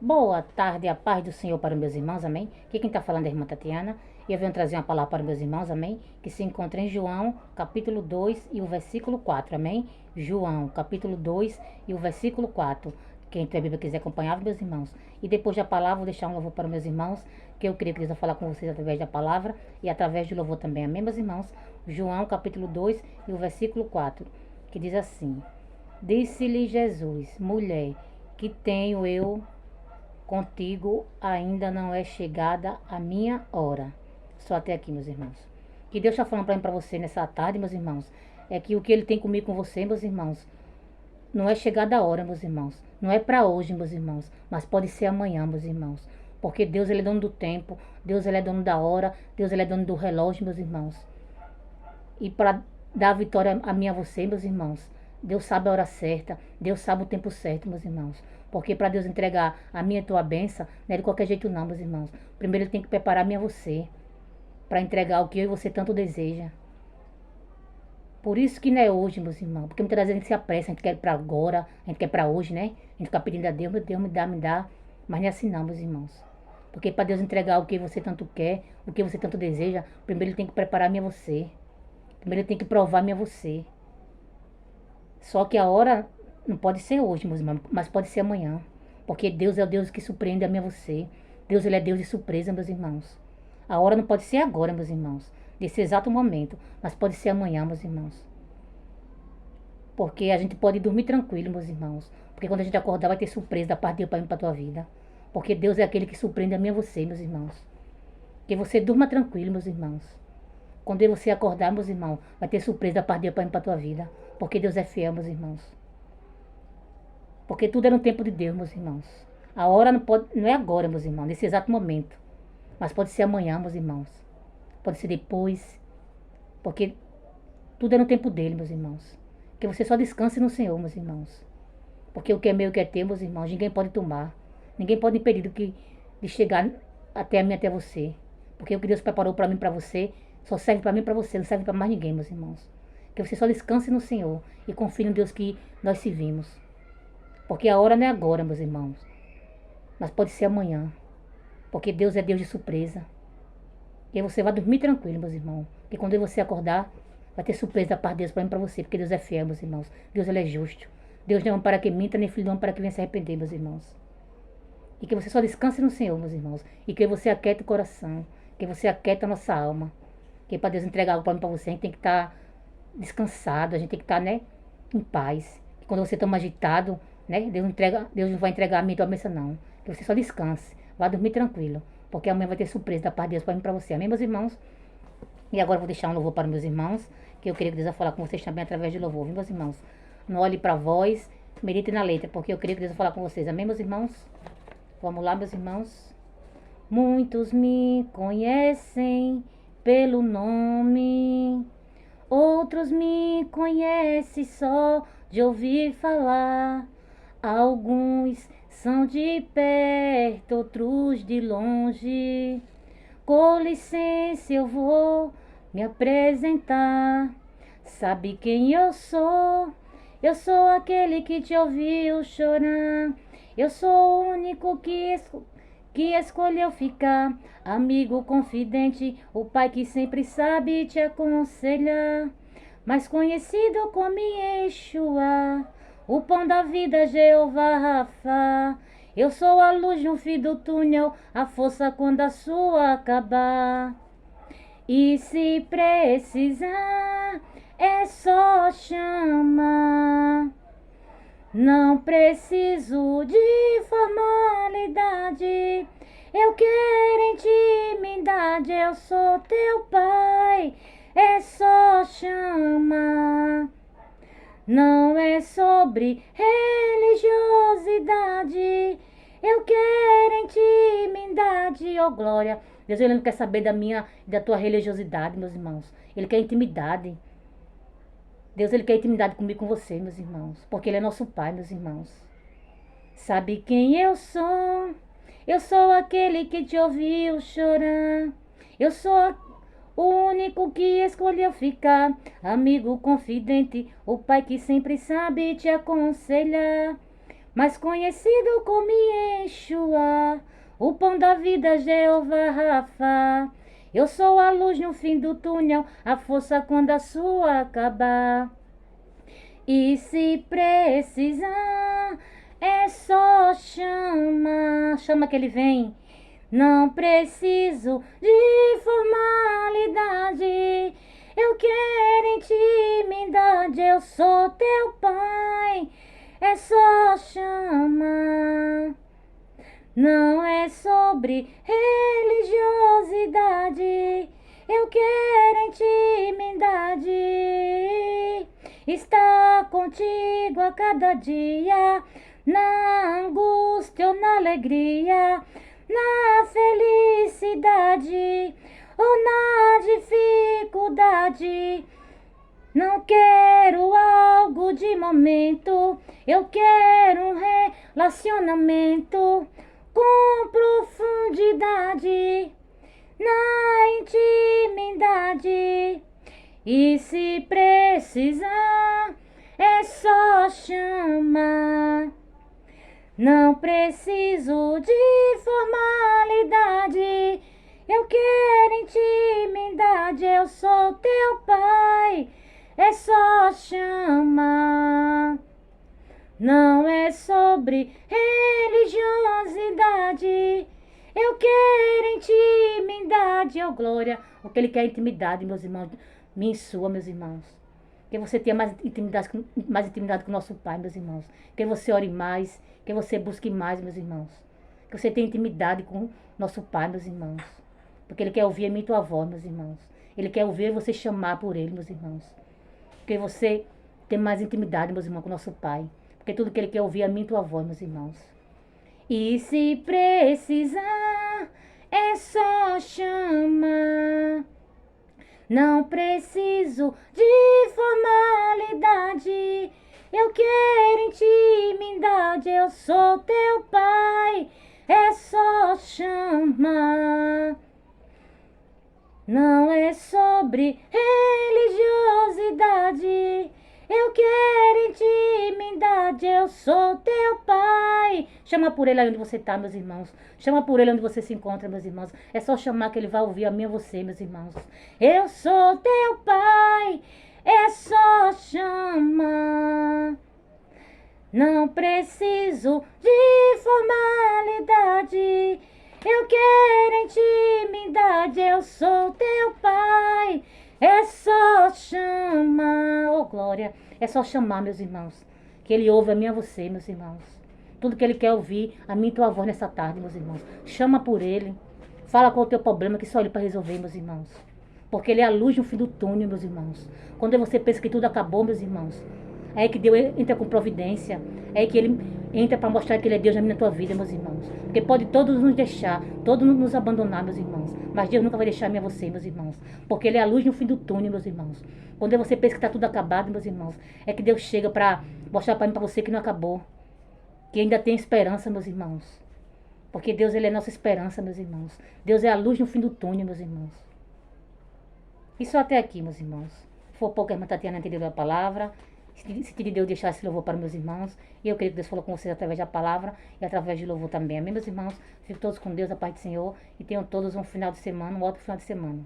Boa tarde, a paz do Senhor para os meus irmãos, amém? Aqui quem está falando é a irmã Tatiana e eu venho trazer uma palavra para os meus irmãos, amém? Que se encontra em João, capítulo 2 e o versículo 4, amém? João, capítulo 2 e o versículo 4. Quem tem a Bíblia quiser acompanhar, meus irmãos. E depois da palavra, vou deixar um louvor para os meus irmãos, que eu creio que Deus vai falar com vocês através da palavra e através do louvor também, amém, meus irmãos? João, capítulo 2 e o versículo 4, que diz assim: Disse-lhe Jesus, mulher, que tenho eu contigo, ainda não é chegada a minha hora. Só até aqui, meus irmãos. Que Deus está falando para mim, para você nessa tarde, meus irmãos, é que o que Ele tem comigo, com você, meus irmãos, não é chegada a hora, meus irmãos. Não é para hoje, meus irmãos, mas pode ser amanhã, meus irmãos. Porque Deus, Ele é dono do tempo, Deus, Ele é dono da hora, Deus, Ele é dono do relógio, meus irmãos. E para dar a vitória a mim e a você, meus irmãos, Deus sabe a hora certa, Deus sabe o tempo certo, meus irmãos. Porque para Deus entregar a minha e a tua bênção, não é de qualquer jeito não, meus irmãos. Primeiro Ele tem que preparar a mim e a você, para entregar o que eu e você tanto deseja. Por isso que não é hoje, meus irmãos. Porque muitas vezes a gente se apressa, a gente quer para agora, a gente quer para hoje, né? A gente fica pedindo a Deus, meu Deus, me dá, me dá. Mas não é assim não, meus irmãos. Porque para Deus entregar o que você tanto quer, o que você tanto deseja, primeiro Ele tem que preparar a mim e a você. Primeiro Ele tem que provar a mim e a você. Só que a hora não pode ser hoje, meus irmãos, mas pode ser amanhã. Porque Deus é o Deus que surpreende a mim e a você. Deus, Ele é Deus de surpresa, meus irmãos. A hora não pode ser agora, meus irmãos. Desse exato momento. Mas pode ser amanhã, meus irmãos. Porque a gente pode dormir tranquilo, meus irmãos. Porque quando a gente acordar vai ter surpresa da parte de Deus para mim e para a tua vida. Porque Deus é aquele que surpreende a mim e a você, meus irmãos. Que você durma tranquilo, meus irmãos. Quando você acordar, meus irmãos, vai ter surpresa da parte de Deus para mim e para a tua vida. Porque Deus é fiel, meus irmãos. Porque tudo é no tempo de Deus, meus irmãos. A hora não é agora, meus irmãos, nesse exato momento. Mas pode ser amanhã, meus irmãos. Pode ser depois. Porque tudo é no tempo dele, meus irmãos. Que você só descanse no Senhor, meus irmãos. Porque o que é meu, o que é teu, meus irmãos, ninguém pode tomar. Ninguém pode impedir de chegar até mim, até você. Porque o que Deus preparou para mim, para você, só serve para mim e para você, não serve para mais ninguém, meus irmãos. Que você só descanse no Senhor e confie no Deus que nós servimos. Porque a hora não é agora, meus irmãos. Mas pode ser amanhã. Porque Deus é Deus de surpresa. E aí você vai dormir tranquilo, meus irmãos. Porque quando você acordar, vai ter surpresa da parte de Deus para mim e para você. Porque Deus é fiel, meus irmãos. Deus, Ele é justo. Deus não é um para que minta, nem filho não é um para que venha se arrepender, meus irmãos. E que você só descanse no Senhor, meus irmãos. E que você aquiete o coração. Que você aquiete a nossa alma. Que para Deus entregar algo para mim e para você, a gente tem que estar descansado. A gente tem que estar, né, em paz. Que quando você está agitado, né, Deus não vai entregar a mim e a tua bênção, não. Que você só descanse. Vá dormir tranquilo. Porque amanhã vai ter surpresa da parte de Deus para mim e para você. Amém, meus irmãos? E agora eu vou deixar um louvor para meus irmãos, que eu queria que Deus vai falar com vocês também através de louvor, viu, meus irmãos? Não olhe para a voz, medite na letra, porque eu queria que Deus vai falar com vocês. Amém, meus irmãos? Vamos lá, meus irmãos? Muitos me conhecem pelo nome, outros me conhecem só de ouvir falar. Alguns são de perto, outros de longe. Com licença, eu vou me apresentar. Sabe quem eu sou? Eu sou aquele que te ouviu chorar. Eu sou o único que escolheu ficar. Amigo confidente, o pai que sempre sabe te aconselhar. Mais conhecido como Yeshua, o pão da vida, Jeová Rafa. Eu sou a luz no fim do túnel, a força quando a sua acabar. E se precisar, é só chamar. Não preciso de formalidade, eu quero intimidade, eu sou teu pai, é só chamar. Não é sobre religiosidade, eu quero intimidade, oh glória. Deus, Ele não quer saber da tua religiosidade, meus irmãos. Ele quer intimidade. Deus, Ele quer intimidade comigo, com você, meus irmãos. Porque Ele é nosso Pai, meus irmãos. Sabe quem eu sou? Eu sou aquele que te ouviu chorar. Eu sou o único que escolheu ficar. Amigo confidente, o pai que sempre sabe te aconselhar. Mais conhecido como Yeshua, O pão da vida, Jeová Rafa. Eu sou a luz no fim do túnel, a força quando a sua acabar. E se precisar, é só chamar. Chama que ele vem. Não preciso de formalidade. Eu quero intimidade. Eu sou teu pai. É só chamar. Não é sobre religiosidade. Eu quero intimidade. Está contigo a cada dia, na angústia ou na alegria, na felicidade ou na dificuldade. Não quero algo de momento, eu quero um relacionamento com profundidade, na intimidade. E se precisar, é só chamar. Não preciso de formalidade. Eu quero intimidade. Eu sou teu pai. É só chamar. Não é sobre religiosidade. Eu quero intimidade. Oh, glória. O que ele quer é intimidade, meus irmãos. Minha e sua, meus irmãos. Que você tenha mais intimidade com o nosso Pai, meus irmãos. Que você ore mais. Que você busque mais, meus irmãos. Que você tenha intimidade com o nosso Pai, meus irmãos. Porque Ele quer ouvir a mim e tua voz, meus irmãos. Ele quer ouvir você chamar por Ele, meus irmãos. Que você tenha mais intimidade, meus irmãos, com o nosso Pai. Porque tudo que Ele quer ouvir é a mim e tua voz, meus irmãos. E se precisar, é só chamar. Não preciso de formalidade. Eu quero intimidade. Eu sou teu pai. É só chamar. Não é sobre religiosidade. Eu quero intimidade. Eu sou teu pai. Chama por ele aí onde você está, meus irmãos. Chama por ele onde você se encontra, meus irmãos. É só chamar que ele vai ouvir a mim e a você, meus irmãos. Eu sou teu pai. É só chamar. Não preciso de formalidade. Eu quero intimidade. Eu sou teu pai. É só chamar. Oh, glória. É só chamar, meus irmãos. Que ele ouve a mim e a você, meus irmãos. Tudo que ele quer ouvir, a mim e tua voz nessa tarde, meus irmãos. Chama por ele. Fala qual é o teu problema, que só ele para resolver, meus irmãos. Porque ele é a luz no fim do túnel, meus irmãos. Quando você pensa que tudo acabou, meus irmãos, é aí que Deus entra com providência. É aí que ele entra para mostrar que ele é Deus na tua vida, meus irmãos. Porque pode todos nos deixar, todos nos abandonar, meus irmãos. Mas Deus nunca vai deixar a mim e a você, meus irmãos. Porque ele é a luz no fim do túnel, meus irmãos. Quando você pensa que está tudo acabado, meus irmãos, é que Deus chega para mostrar para mim e para você que não acabou. Que ainda tem esperança, meus irmãos. Porque Deus, ele é nossa esperança, meus irmãos. Deus é a luz no fim do túnel, meus irmãos. E só até aqui, meus irmãos. Se for pouco, a irmã Tatiana entendeu a palavra. Se te deu deixar esse louvor para meus irmãos. E eu creio que Deus falou com vocês através da palavra e através de louvor também. Amém, meus irmãos? Fiquem todos com Deus, a paz do Senhor. E tenham todos um final de semana, um ótimo final de semana.